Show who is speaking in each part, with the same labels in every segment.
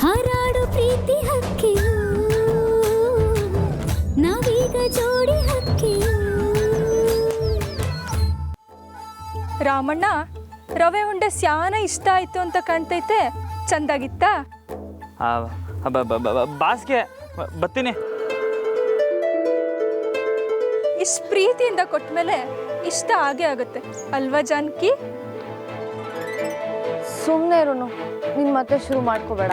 Speaker 1: ಹಾರಾಡು ಪ್ರೀತಿ ಹಕ್ಕಿಯು ನಾವೀಗ ಜೋಡಿ ಹಕ್ಕಿಯು.
Speaker 2: ರಾಮಣ್ಣ, ರವೆ ಉಂಡೆ ಸ್ಯಾನ ಇಷ್ಟ ಆಯ್ತು ಅಂತ ಕಾಣ್ತೈತೆ. ಚಂದಾಗಿತ್ತಾ?
Speaker 3: ಬಾಸ್ಗೆ ಬತ್ತೀನಿ.
Speaker 2: ಇಷ್ಟು ಪ್ರೀತಿಯಿಂದ ಕೊಟ್ಮೇಲೆ ಇಷ್ಟ ಆಗೇ ಆಗುತ್ತೆ ಅಲ್ವಾ ಜಾನಕಿ?
Speaker 4: ಸುಮ್ಮನೆ ಇರೋನು, ನೀನು ಮತ್ತೆ ಶುರು ಮಾಡ್ಕೋಬೇಡ.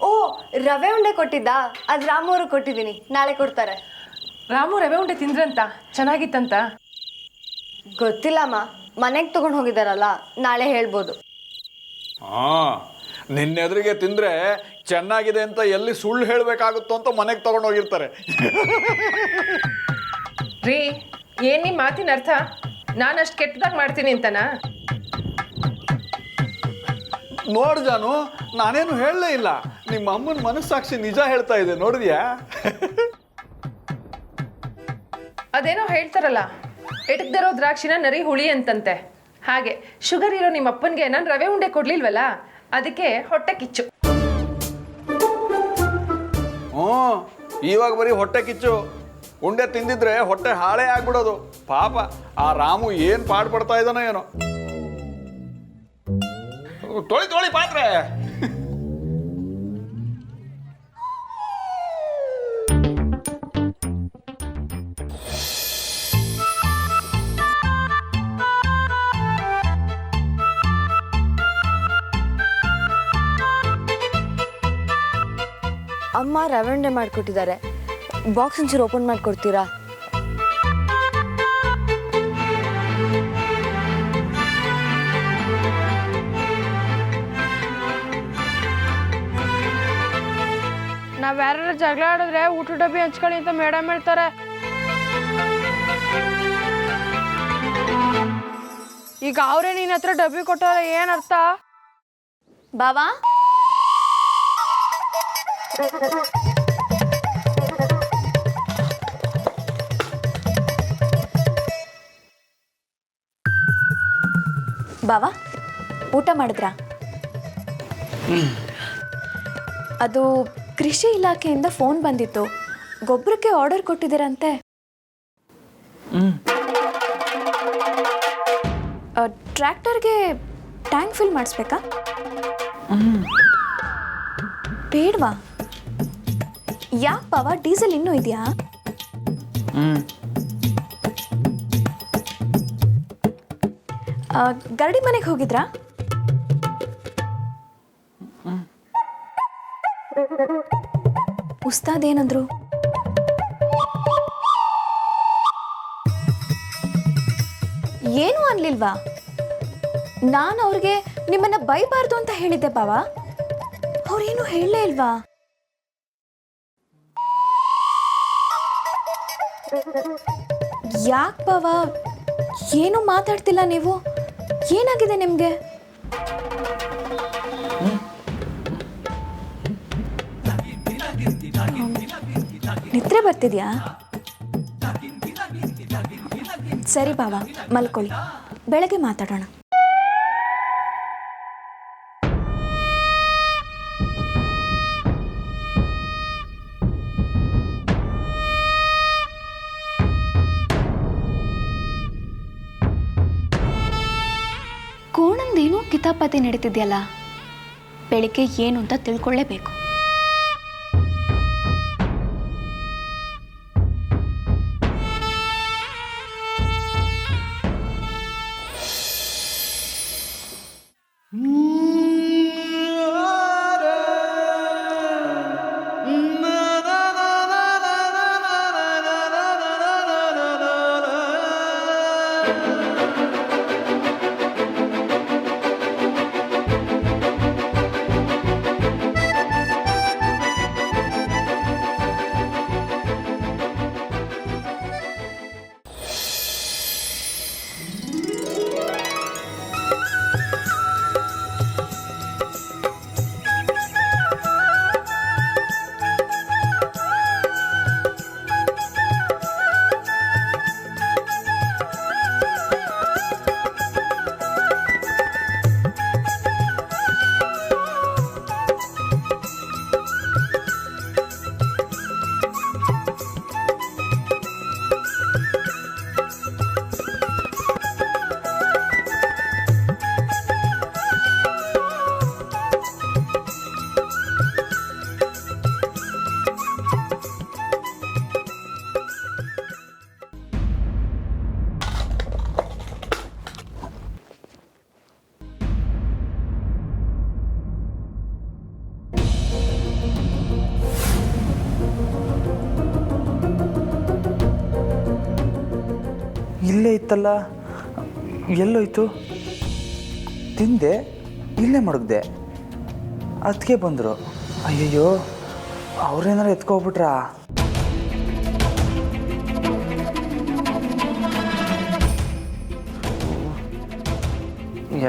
Speaker 4: ಓ, ರವೆ ಉಂಡೆ ಕೊಟ್ಟಿದ್ದಾ? ಅದು ರಾಮೂರು ಕೊಟ್ಟಿದ್ದೀನಿ, ನಾಳೆ ಕೊಡ್ತಾರೆ.
Speaker 5: ರಾಮು ರವೆ ಉಂಡೆ ತಿಂದ್ರಂತ, ಚೆನ್ನಾಗಿತ್ತಂತ.
Speaker 4: ಗೊತ್ತಿಲ್ಲಮ್ಮ, ಮನೆಗೆ ತಗೊಂಡು ಹೋಗಿದ್ದಾರಲ್ಲ, ನಾಳೆ ಹೇಳ್ಬೋದು.
Speaker 6: ನಿನ್ನೆದುರಿಗೆ ತಿಂದ್ರೆ ಚೆನ್ನಾಗಿದೆ ಅಂತ ಎಲ್ಲಿ ಸುಳ್ಳು ಹೇಳಬೇಕಾಗುತ್ತೋ ಅಂತ ಮನೆಗೆ ತಗೊಂಡು ಹೋಗಿರ್ತಾರೆ.
Speaker 5: ರೀ, ಏನ್ ನಿಮ್ಮ ಮಾತಿನ ಅರ್ಥ? ನಾನು ಅಷ್ಟು ಕೆಟ್ಟದಾಗ ಮಾಡ್ತೀನಿ ಅಂತನಾ?
Speaker 6: ನೋಡು ಜಾನು, ನಾನೇನು ಹೇಳಲೇ ಇಲ್ಲ. ನಿಮ್ಮ ಅಮ್ಮನ ಮನಸ್ಸಾಕ್ಷಿ ನಿಜ ಹೇಳ್ತಾ ಇದೆ, ನೋಡಿದ್ಯಾ?
Speaker 5: ಅದೇನೋ ಹೇಳ್ತಾರಲ್ಲ, ಎಟಕ್ದಿರೋ ದ್ರಾಕ್ಷಿನ ನರಿ ಹುಳಿ ಅಂತಂತೆ. ಹಾಗೆ ಶುಗರ್ ಇರೋ ನಿಮ್ಮ ಅಪ್ಪನಿಗೆ ನಾನು ರವೆ ಉಂಡೆ ಕೊಡ್ಲಿಲ್ವಲ್ಲ, ಅದಕ್ಕೆ ಹೊಟ್ಟೆ ಕಿಚ್ಚು.
Speaker 6: ಇವಾಗ ಬರೀ ಹೊಟ್ಟೆ ಕಿಚ್ಚು. ಉಂಡೆ ತಿಂದಿದ್ರೆ ಹೊಟ್ಟೆ ಹಾಳೇ ಆಗ್ಬಿಡೋದು. ಪಾಪ ಆ ರಾಮು ಏನ್ ಪಾಡ್ಪಡ್ತಾ ಇದ್ದಾನೋ ಏನೋ. ತೊಳಿ ತೊಳಿ ಪಾತ್ರೆ.
Speaker 4: ಅಮ್ಮ ರವೆ ಉಂಡೆ ಮಾಡಿಕೊಟ್ಟಿದ್ದಾರೆ, ಬಾಕ್ಸ್ ಒಂಚೂರು ಓಪನ್ ಮಾಡಿಕೊಡ್ತೀರಾ?
Speaker 7: ನಾವ್ ಯಾರು ಜಗಳ ಆಡಿದ್ರೆ ಊಟ ಡಬ್ಬಿ ಹಂಚ್ಕೊಳ್ಳಿ ಅಂತ ಮೇಡಮ್ ಹೇಳ್ತಾರೆ. ಈಗ ಅವ್ರೇ ನಿನ್ನ ಹತ್ರ ಡಬ್ಬಿ ಕೊಟ್ಟಾರೆ, ಏನ್ ಅರ್ಥ?
Speaker 4: ಬಾವಾ, ಬಾವಾ, ಊಟ ಮಾಡಿದ್ರಾ? ಅದು ಕೃಷಿ ಇಲಾಖೆಯಿಂದ ಫೋನ್ ಬಂದಿತ್ತು, ಗೊಬ್ಬರಕ್ಕೆ ಆರ್ಡರ್ ಕೊಟ್ಟಿದ್ದೀರಂತೆ. ಟ್ರ್ಯಾಕ್ಟರ್ಗೆ ಟ್ಯಾಂಕ್ ಫಿಲ್ ಮಾಡಿಸ್ಬೇಕಾ? ಬೇಡವಾ? ಯಾಕೆ ಬಾವಾ, ಡೀಸೆಲ್ ಇನ್ನೂ ಇದೆಯಾ? ಗರಡಿ ಮನೆಗೆ ಹೋಗಿದ್ರಾ? ಉಸ್ತಾದ್ ಏನಂದ್ರು? ಏನು ಅನ್ಲಿಲ್ವಾ? ನಾನು ಅವ್ರಿಗೆ ನಿಮ್ಮನ್ನ ಬೈಬಾರ್ದು ಅಂತ ಹೇಳಿದ್ದೆ ಬಾವಾ, ಅವ್ರೇನು ಹೇಳಲೇ ಇಲ್ವಾ? ಯಾಕೆ ಬಾವಾ ಏನು ಮಾತಾಡ್ತಿಲ್ಲ ನೀವು? ಏನಾಗಿದೆ ನಿಮ್ಗೆ? ನಿದ್ರೆ ಬರ್ತಿದ್ಯಾ? ಸರಿ ಬಾವಾ, ಮಲ್ಕೊಳ್ಳಿ, ಬೆಳಗ್ಗೆ ಮಾತಾಡೋಣ. ಕೋಣಂದೇನು ಕಿತಾಪತಿ ನಡೀತಿದ್ಯಲ್ಲ, ಬೆಳಿಗ್ಗೆ ಏನು ಅಂತ ತಿಳ್ಕೊಳ್ಳೇಬೇಕು.
Speaker 3: ಇಲ್ಲೇ ಇತ್ತಲ್ಲ, ಎಲ್ಲೋಯ್ತು? ತಿಂದೆ, ಇಲ್ಲೇ ಮಡಗ್ದೆ, ಅದಕ್ಕೆ ಬಂದರು. ಅಯ್ಯಯ್ಯೋ, ಅವ್ರೇನಾರು ಎತ್ಕೊಬಿಟ್ರಾ?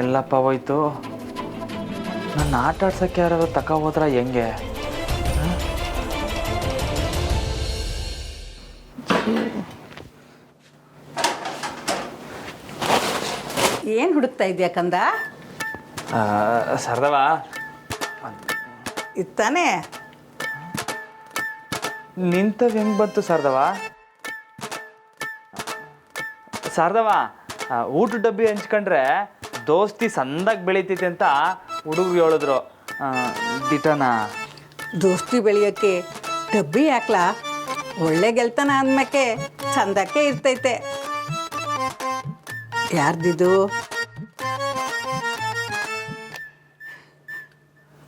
Speaker 3: ಎಲ್ಲಪ್ಪ ಹೋಯ್ತು. ನನ್ನ ಆಟ ಆಡ್ಸೋಕ್ಕೆ ಯಾರಾದ್ರು ತಕ ಹೋದ್ರ ಹೆಂಗೆ?
Speaker 8: ಏನು ಹುಡುಕ್ತಾ ಇದೆಯಾ ಕಂದ?
Speaker 3: ಸರ್ದವ,
Speaker 8: ಇತ್ತಾನೆ
Speaker 3: ನಿಂತವ್ ಹೆಂಗೆ ಬಂತು ಸರ್ದವ? ಶಾರದವ, ಊಟ ಡಬ್ಬಿ ಹಂಚ್ಕೊಂಡ್ರೆ ದೋಸ್ತಿ ಸಂದಾಗಿ ಬೆಳೀತೈತೆ ಅಂತ ಹುಡುಗರು ಹೇಳಿದ್ರು. ದಿಟನಾ?
Speaker 8: ದೋಸ್ತಿ ಬೆಳೆಯೋಕ್ಕೆ ಡಬ್ಬಿ ಹಾಕ್ಲಾ? ಒಳ್ಳೆ ಗೆಲ್ತನ ಅಂದ್ಮೇಕೆ ಚಂದಕ್ಕೆ ಇರ್ತೈತೆ. ಯಾರ್ದಿದು?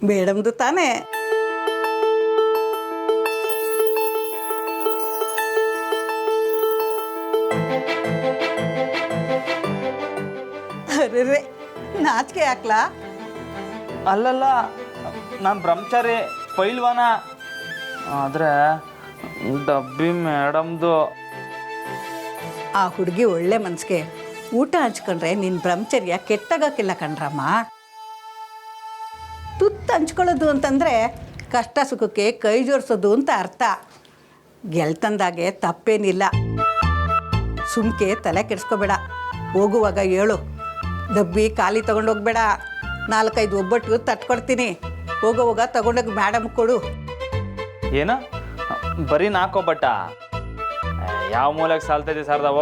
Speaker 8: ಮೇಡಮ್ದು ತಾನೇ? ಅರೆ, ನಾಚಿಕೆ ಹಾಕ್ಲಾ?
Speaker 3: ಅಲ್ಲಲ್ಲ, ನಾನು ಬ್ರಹ್ಮಚಾರಿ ಪೈಲ್ವಾನ. ಆದರೆ ಡಬ್ಬಿ ಮೇಡಮ್ದು.
Speaker 8: ಆ ಹುಡುಗಿ ಒಳ್ಳೆ ಮನ್ಸಿಗೆ ಊಟ ಹಂಚ್ಕೊಂಡ್ರೆ ನಿನ್ನ ಬ್ರಹ್ಮಚರ್ಯ ಕೆಟ್ಟಾಗಕ್ಕಿಲ್ಲ ಕಣ್ರಮ್ಮ. ತುತ್ತು ಹಂಚ್ಕೊಳ್ಳೋದು ಅಂತಂದರೆ ಕಷ್ಟ ಸುಖಕ್ಕೆ ಕೈ ಜೋಡಿಸೋದು ಅಂತ ಅರ್ಥ. ಗೆಲ್ತಂದಾಗೆ ತಪ್ಪೇನಿಲ್ಲ. ಸುಮ್ಕೆ ತಲೆ ಕೆಡಿಸ್ಕೋಬೇಡ. ಹೋಗುವಾಗ ಹೇಳು, ಡಬ್ಬಿ ಖಾಲಿ ತೊಗೊಂಡೋಗ್ಬೇಡ, 4-5 ಒಬ್ಬಟ್ಟು ತಟ್ಕೊಡ್ತೀನಿ, ಹೋಗೋವಾಗ ತೊಗೊಂಡೋಗಿ ಮೇಡಮ್ ಕೊಡು.
Speaker 3: ಏನ ಬರೀ 4 ಒಬ್ಬಟ್ಟ? ಯಾವ ಮೂಲೆಗೆ ಸಾಲ್ತೈತಿ ಸರ್ದವ?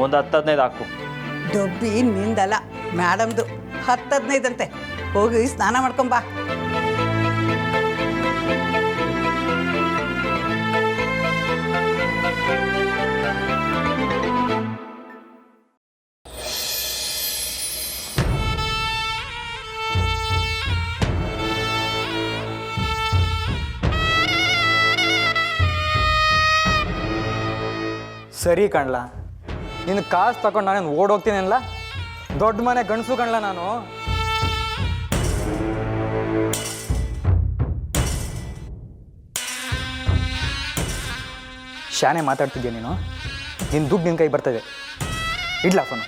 Speaker 3: ಒಂದು 10-15 ಹಾಕು.
Speaker 8: ಡಬ್ಬಿ ನಿಂದಲ್ಲ, ಮೇಡಮ್ದು. 10-15 ಅಂತೆ. ಹೋಗಿ ಸ್ನಾನ ಮಾಡ್ಕೊಂಬಾ.
Speaker 9: ಸರಿ ಕಣ್ಲ, ನಿನ್ನ ಕಾಸು ತಗೊಂಡು ನಾನೇನು ಓಡೋಗ್ತೀನಿ ಅಲ್ಲ? ದೊಡ್ಡ ಮನೆ ಗಂಡಸು ಕಣ್ಲ ನಾನು. ಶಾನೆ ಮಾತಾಡ್ತಿದ್ಯಾ ನೀನು? ನಿನ್ನ ದುಡ್ಡು ನಿನ್ನ ಕೈ ಬರ್ತದೆ. ಇಡ್ಲಾ ಫೋನು?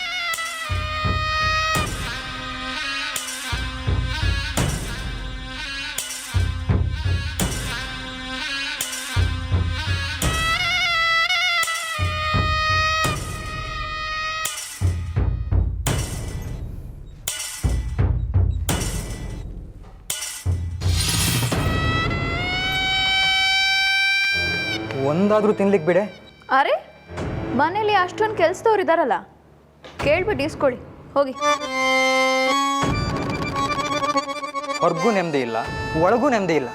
Speaker 9: ಒಂದಾದರೂ ತಿನ್ಲಿಕ್ಕೆ ಬಿಡೆ.
Speaker 4: ಅರೆ, ಮನೇಲಿ ಅಷ್ಟೊಂದು ಕೆಲಸದವ್ರು ಇದ್ದಾರಲ್ಲ, ಕೇಳ್ಬಿಟ್ಟು ಇಸ್ಕೊಳ್ಳಿ ಹೋಗಿ.
Speaker 9: ಹೊರಗೂ ನೆಮ್ಮದಿ ಇಲ್ಲ, ಒಳಗೂ ನೆಮ್ಮದಿ ಇಲ್ಲ.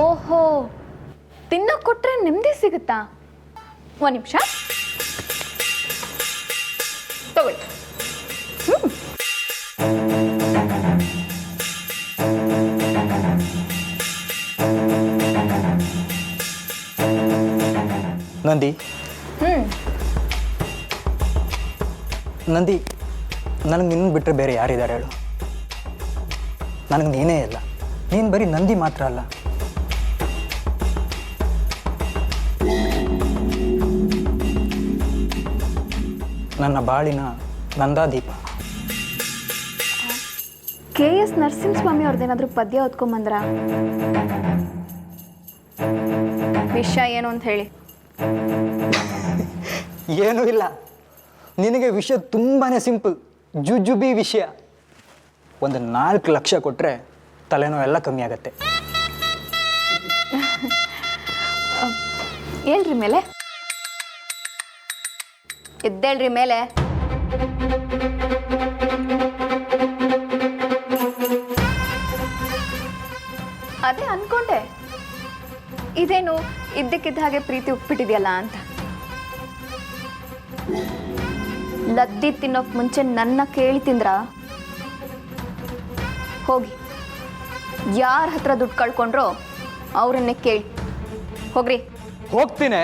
Speaker 4: ಓಹೋ, ತಿನ್ನೋಕೆ ಕೊಟ್ರೆ ನೆಮ್ಮದಿ ಸಿಗುತ್ತಾ? ಒಂದು ನಿಮಿಷ ತಗೊಳ್ಳಿ.
Speaker 9: ನಂದಿ, ನಂದಿ, ನನಗೆ ನಿನ್ನ ಬಿಟ್ಟರೆ ಬೇರೆ ಯಾರಿದ್ದಾರೆ ಹೇಳು? ನನಗೆ ನೀನೇ ಇಲ್ಲ. ನೀನು ಬರೀ ನಂದಿ ಮಾತ್ರ ಅಲ್ಲ, ನನ್ನ ಬಾಳಿನ ನಂದಾದೀಪ.
Speaker 4: KS ನರಸಿಂಹಸ್ವಾಮಿ ಅವ್ರದ್ದೇನಾದ್ರೂ ಪದ್ಯ ಓದ್ಕೊಂಬಂದ್ರ? ವಿಷಯ ಏನು ಅಂತ ಹೇಳಿ.
Speaker 9: ಏನೂ ಇಲ್ಲ, ನಿನಗೆ ವಿಷಯ ತುಂಬಾ ಸಿಂಪಲ್, ಜುಜುಬಿ ವಿಷಯ. ಒಂದು 4 ಲಕ್ಷ ಕೊಟ್ಟರೆ ತಲೆನೋವು ಎಲ್ಲ ಕಮ್ಮಿ ಆಗತ್ತೆ.
Speaker 4: ಹೇಳ್ರಿ ಮೇಲೆ, ಎದ್ದೇಳ್ರಿ ಮೇಲೆ. ಅದೇ ಅನ್ಕೊಂಡೆ, ಇದೇನು ಇದ್ದಕ್ಕಿದ್ದ ಹಾಗೆ ಪ್ರೀತಿ ಉಪ್ಪಿಟ್ಟಿದೆಯಲ್ಲ ಅಂತ. ಲದ್ದಿ ತಿನ್ನೋಕ್ ಮುಂಚೆ ನನ್ನ ಕೇಳಿ ತಿಂದ್ರ? ಹೋಗಿ ಯಾರ ಹತ್ರ ದುಡ್ಡು ಕಳ್ಕೊಂಡ್ರೋ ಅವ್ರನ್ನೇ ಕೇಳಿ. ಹೋಗ್ರಿ.
Speaker 9: ಹೋಗ್ತೀನಿ.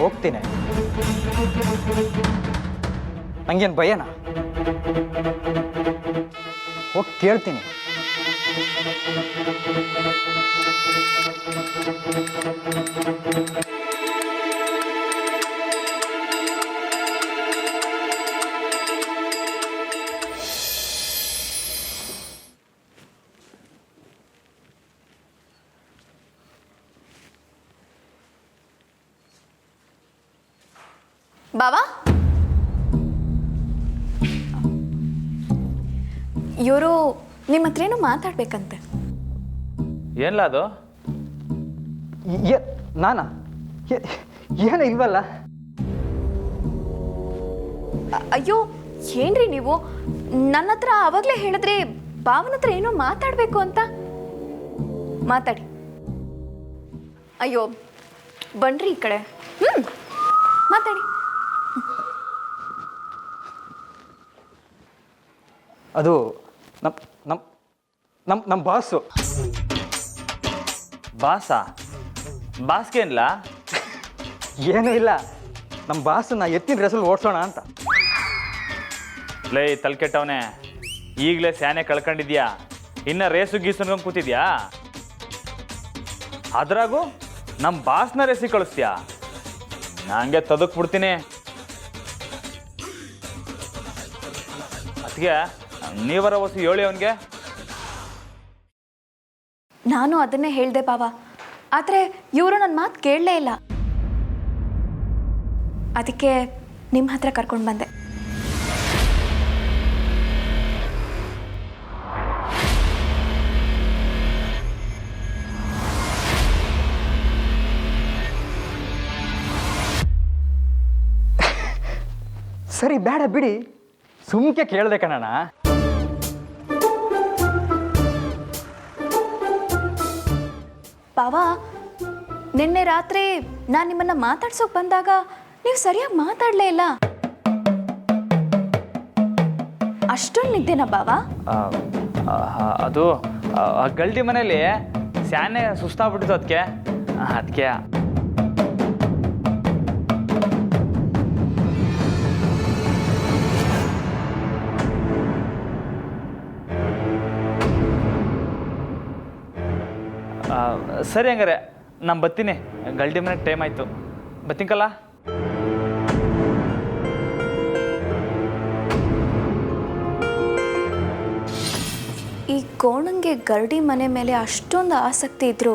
Speaker 9: ಹೋಗ್ತೀನಿ. ಹಂಗೇನು ಭಯನಾ? ಹೋಗಿ ಕೇಳ್ತೀನಿ.
Speaker 4: ಬಾವಾ, ಇವರು ನಿಮ್ಮ ಹತ್ರ ಏನೋ ಮಾತಾಡ್ಬೇಕಂತೆ.
Speaker 3: ಏನ್ಲ ಅದು?
Speaker 9: ನಾನಾ? ಏನೂ ಇಲ್ವಲ್ಲ.
Speaker 4: ಅಯ್ಯೋ, ಏನ್ರಿ ನೀವು ನನ್ನ ಹತ್ರ ಆವಾಗಲೇ ಹೇಳಿದ್ರಿ ಬಾವನ ಹತ್ರ ಏನೋ ಮಾತಾಡಬೇಕು ಅಂತ. ಮಾತಾಡಿ. ಅಯ್ಯೋ ಬನ್ರಿ ಈ ಕಡೆ. ಮಾತಾಡಿ.
Speaker 9: ಅದು ನಮ್ಮ ನಮ್ಮ ನಮ್ಮ ನಮ್ಮ ಬಾಸು.
Speaker 3: ಬಾಸ್ಗೇನ್ಲ?
Speaker 9: ಏನೂ ಇಲ್ಲ, ನಮ್ಮ ಬಾಸನ್ನ ಎತ್ತಿನ ರೆಸಲ್ಲಿ ಓಡಿಸೋಣ ಅಂತ.
Speaker 3: ಲೇ ತಲೆ ಕೆಟ್ಟವನೇ, ಈಗಲೇ ಸ್ಯಾನೆ ಕಳ್ಕೊಂಡಿದ್ಯಾ, ಇನ್ನು ರೇಸು ಗೀಸನ್ಕೊಂಡು ಕೂತಿದ್ಯಾ? ಅದ್ರಾಗೂ ನಮ್ಮ ಬಾಸ್ನ ರೇಸಿಗೆ ಕಳಿಸ್ತೀಯಾ? ನಂಗೆ ತದಕ್ ಬಿಡ್ತೀನಿ. ಅದಕ್ಕೆ ನೀವರ ಹೊಸ ಹೇಳಿ ಅವನಿಗೆ.
Speaker 4: ನಾನು ಅದನ್ನೇ ಹೇಳಿದೆ ಬಾವಾ, ಆದರೆ ಇವರು ನನ್ನ ಮಾತು ಕೇಳಲೇ ಇಲ್ಲ. ಅದಕ್ಕೆ ನಿಮ್ಮ ಹತ್ರ ಕರ್ಕೊಂಡು ಬಂದೆ.
Speaker 9: ಸರಿ ಬೇಡ ಬಿಡಿ, ಸುಮ್ಕೆ ಕೇಳಿದೆ ಕಣಣ್ಣ.
Speaker 4: ಬಾವಾ, ನಿನ್ನೆ ರಾತ್ರಿ ನಾನು ನಿಮ್ಮನ್ನ ಮಾತಾಡ್ಸೋಕೆ ಬಂದಾಗ ನೀವು ಸರಿಯಾಗಿ ಮಾತಾಡಲೇ ಇಲ್ಲ. ಅಷ್ಟೊಂದು ನಿದ್ದೆನಾ ಬಾವಾ?
Speaker 3: ಅದು ಗಲ್ಡಿ ಮನೇಲಿ ಸ್ಯಾನೆ ಸುಸ್ತಾಗ್ಬಿಟ್ಟಿತ್ತು, ಅದಕ್ಕೆ ಸರಿ. ಹಂಗಾರೆ ನಾನು ಬರ್ತೀನಿ, ಗಲ್ಡಿ ಮನೆಗೆ ಟೈಮ್ ಆಯಿತು, ಬರ್ತೀನಲ್ಲ.
Speaker 4: ಈ ಕೋಣಂಗೆ ಗರಡಿ ಮನೆ ಮೇಲೆ ಅಷ್ಟೊಂದು ಆಸಕ್ತಿ ಇದ್ರು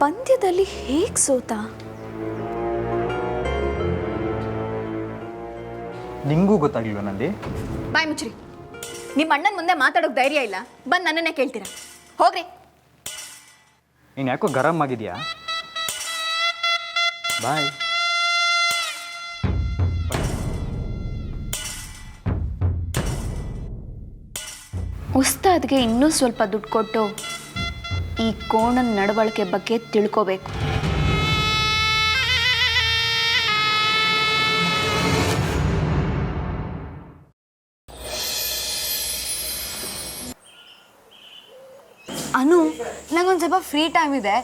Speaker 4: ಪಂದ್ಯದಲ್ಲಿ ಹೇಗೆ ಸೋತ?
Speaker 9: ನಿಂಗೂ ಗೊತ್ತಾಗ್ಲಿಲ್ವ ನಂದಿ?
Speaker 4: ಬಾಯ್ ಮುಚ್ಚ್ರಿ. ನಿಮ್ಮ ಅಣ್ಣನ ಮುಂದೆ ಮಾತಾಡೋಕೆ ಧೈರ್ಯ ಇಲ್ಲ, ಬಂದು ನನ್ನನ್ನೇ ಕೇಳ್ತೀರಾ? ಹೋಗ್ರಿ.
Speaker 9: ನೀನು ಯಾಕೋ ಗರಂ ಆಗಿದೆಯಾ? ಬಾಯ್.
Speaker 4: ಉಸ್ತಾದ್ಗೆ ಇನ್ನೂ ಸ್ವಲ್ಪ ದುಡ್ಡು ಕೊಟ್ಟು ಈ ಕೋಣನ ನಡವಳಿಕೆ ಬಗ್ಗೆ ತಿಳ್ಕೋಬೇಕು.
Speaker 10: ಅನು, ನಂಗೊಂದು ಸ್ವಲ್ಪ ಫ್ರೀ ಟೈಮ್ ಇದೆ,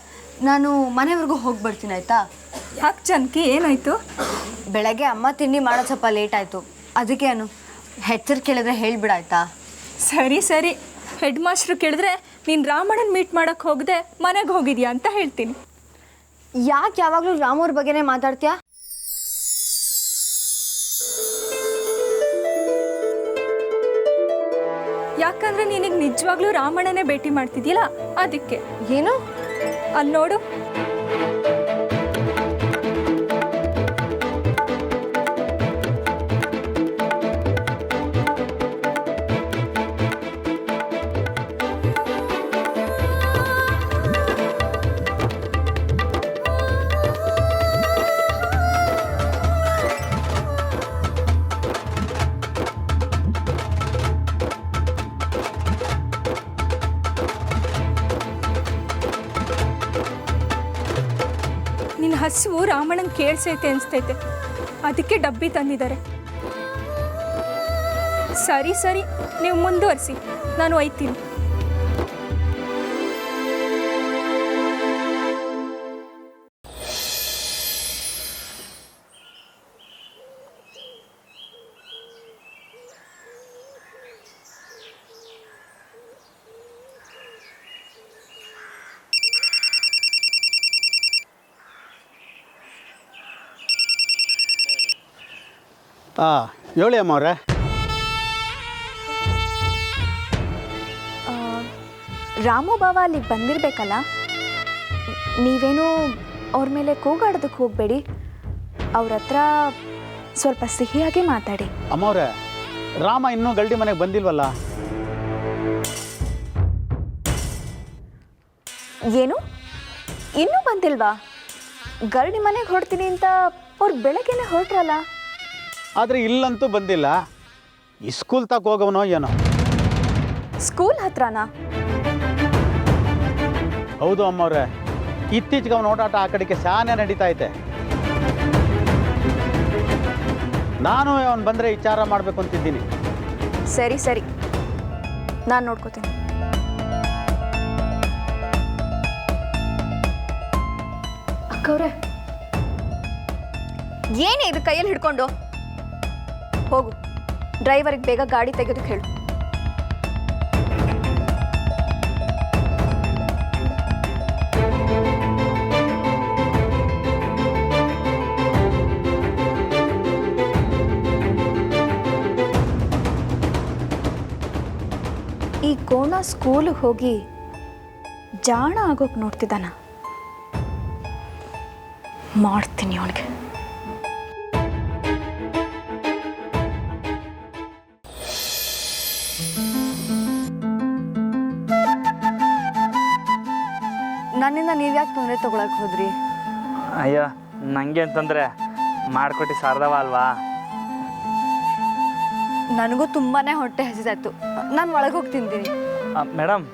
Speaker 10: ನಾನು ಮನೆವರೆಗೂ ಹೋಗಿ ಬರ್ತೀನಿ ಆಯಿತಾ?
Speaker 2: ಯಾಕೆ ಜಾನಕಿ, ಏನಾಯಿತು?
Speaker 10: ಬೆಳಗ್ಗೆ ಅಮ್ಮ ತಿಂಡಿ ಮಾಡೋದು ಸ್ವಲ್ಪ ಲೇಟ್ ಆಯಿತು, ಅದಕ್ಕೆ ಅನು ಹೆಸರು ಕೇಳಿದ್ರೆ ಹೇಳಿಬಿಡಾಯ್ತಾ?
Speaker 2: ಸರಿ ಸರಿ, ಹೆಡ್ ಮಾಸ್ಟ್ರು ಕೇಳಿದ್ರೆ ನೀನು ರಾಮಣ್ಣನ ಮೀಟ್ ಮಾಡೋಕ್ಕೆ ಹೋಗದೆ ಮನೆಗೆ ಹೋಗಿದ್ಯಾ ಅಂತ ಹೇಳ್ತೀನಿ.
Speaker 10: ಯಾಕೆ ಯಾವಾಗಲೂ ರಾಮವ್ರ ಬಗ್ಗೆನೇ ಮಾತಾಡ್ತೀಯಾ?
Speaker 2: ಯಾಕಂದ್ರೆ ನಿನಗೆ ನಿಜವಾಗ್ಲೂ ರಾಮಣ್ಣನೇ ಭೇಟಿ ಮಾಡ್ತಿದ್ಯಲ್ಲ, ಅದಕ್ಕೆ.
Speaker 10: ಏನು?
Speaker 2: ಅಲ್ಲಿ ನೋಡು. ನಿನ್ನ ಹಸುವು ರಾಮಣ್ಣನ ಕೇಳಿಸೈತೆ ಅನಿಸ್ತೈತೆ, ಅದಕ್ಕೆ ಡಬ್ಬಿ ತಂದಿದ್ದಾರೆ. ಸರಿ ಸರಿ, ನೀವು ಮುಂದುವರಿಸಿ, ನಾನು ಒಯ್ತೀನಿ.
Speaker 11: ಹೇಳಿ ಅಮ್ಮವ್ರೆ.
Speaker 4: ರಾಮು ಬಾವ ಅಲ್ಲಿಗೆ ಬಂದಿರಬೇಕಲ್ಲ, ನೀವೇನು ಅವ್ರ ಮೇಲೆ ಕೂಗಾಡೋದಕ್ಕೆ ಹೋಗಬೇಡಿ. ಅವ್ರ ಹತ್ರ ಸ್ವಲ್ಪ ಸಿಹಿಯಾಗಿ ಮಾತಾಡಿ.
Speaker 11: ಅಮ್ಮವ್ರೆ, ರಾಮ ಇನ್ನೂ ಗಲ್ಡಿ ಮನೆಗೆ ಬಂದಿಲ್ವಲ್ಲ?
Speaker 4: ಏನು ಇನ್ನೂ ಬಂದಿಲ್ವಾ? ಗರಡಿ ಮನೆಗೆ ಹೊರಡ್ತೀನಿ ಅಂತ ಅವ್ರು ಬೆಳಗ್ಗೆನೆ ಹೊರಟ್ರಲ್ಲ.
Speaker 11: ಆದರೆ ಇಲ್ಲಂತೂ ಬಂದಿಲ್ಲ. ಈ ಸ್ಕೂಲ್ ತಕ್ಕ ಹೋಗವನೋ ಏನೋ.
Speaker 4: ಸ್ಕೂಲ್ ಹತ್ರನಾ?
Speaker 11: ಹೌದು ಅಮ್ಮವ್ರೆ, ಇತ್ತೀಚೆಗೆ ಅವನ ಓಡಾಟ ಆ ಕಡೆಗೆ ಶಾನೆ ನಡೀತಾ ಐತೆ. ನಾನು ಅವನು ಬಂದರೆ ವಿಚಾರ ಮಾಡಬೇಕು ಅಂತಿದ್ದೀನಿ.
Speaker 4: ಸರಿ ಸರಿ, ನಾನು ನೋಡ್ಕೋತೀನಿ. ಅಕ್ಕವ್ರೆ, ಏನೇ ಇದು ಕೈಯಲ್ಲಿ ಹಿಡ್ಕೊಂಡು? ಹೋಗು, ಡ್ರೈವರಿಗೆ ಬೇಗ ಗಾಡಿ ತೆಗೆಯೋದಕ್ಕೆ ಹೇಳು. ಈ ಕೋಣ ಸ್ಕೂಲಿಗೆ ಹೋಗಿ ಜಾಣ ಆಗೋಕೆ ನೋಡ್ತಿದ್ದಾನ. ಮಾಡ್ತೀನಿ ಅವನಿಗೆ. ನನ್ನಿಂದ ನೀವು ಯಾಕೆ ತೊಂದರೆ ತಗೊಳಕ್ ಹೋದ್ರಿ?
Speaker 3: ಅಯ್ಯೋ, ನನಗೆ ಅಂತಂದರೆ ಮಾಡಿಕೊಟ್ಟು ಸಾರ್ದವ ಅಲ್ವಾ?
Speaker 10: ನನಗೂ ತುಂಬಾನೇ ಹೊಟ್ಟೆ ಹಸಿದಾಯ್ತು. ನಾನು ಒಳಗೆ ಹೋಗಿ ತಿಂತೀನಿ.
Speaker 3: ಮೇಡಮ್,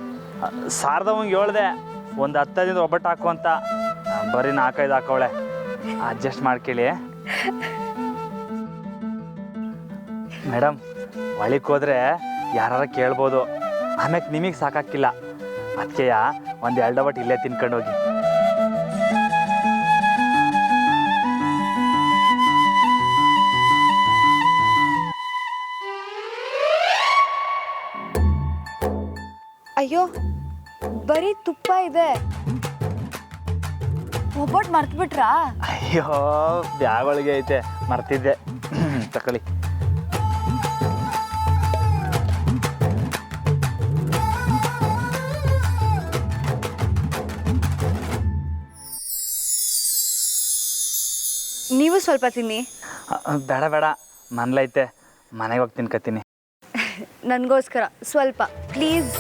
Speaker 3: ಸಾರ್ದವಂಗೆ ಹೇಳ್ದೆ ಒಂದು 10 ದಿನದ ಒಬ್ಬಟ್ಟು ಹಾಕು ಅಂತ. ಬರೀ 4-5 ಹಾಕವಳೆ. ಅಡ್ಜಸ್ಟ್ ಮಾಡ್ಕೊಳ್ಳಿ ಮೇಡಮ್. ಒಳಗೆ ಹೋದ್ರೆ ಯಾರು ಕೇಳ್ಬೋದು, ಆಮ್ಯಾಕೆ ನಿಮಗೆ ಸಾಕಾಕಿಲ್ಲ. ಅದಕ್ಕೆ ಒಂದು 2 ಒಬ್ಬಟ್ಟು ಇಲ್ಲೇ ತಿನ್ಕೊಂಡು ಹೋಗಿ.
Speaker 10: ಅಯ್ಯೋ, ಬರೀ ತುಪ್ಪ ಇದೆ. ಒಬ್ಬಟ್ಟು ಮರ್ತು ಬಿಟ್ರಾ?
Speaker 3: ಅಯ್ಯೋ, ಬ್ಯಾಗ್ ಒಳಗೆ ಐತೆ, ಮರ್ತಿದ್ದೆ. ತಕೊಳ್ಳಿ.
Speaker 10: ನೀವು ಸ್ವಲ್ಪ ತಿನ್ನಿ.
Speaker 3: ಬೇಡ ಬೇಡ, ಮನ್ಲೈತೆ, ಮನೆಗೆ ಹೋಗಿ ತಿನ್ಕತ್ತೀನಿ.
Speaker 10: ನನಗೋಸ್ಕರ ಸ್ವಲ್ಪ ಪ್ಲೀಸ್.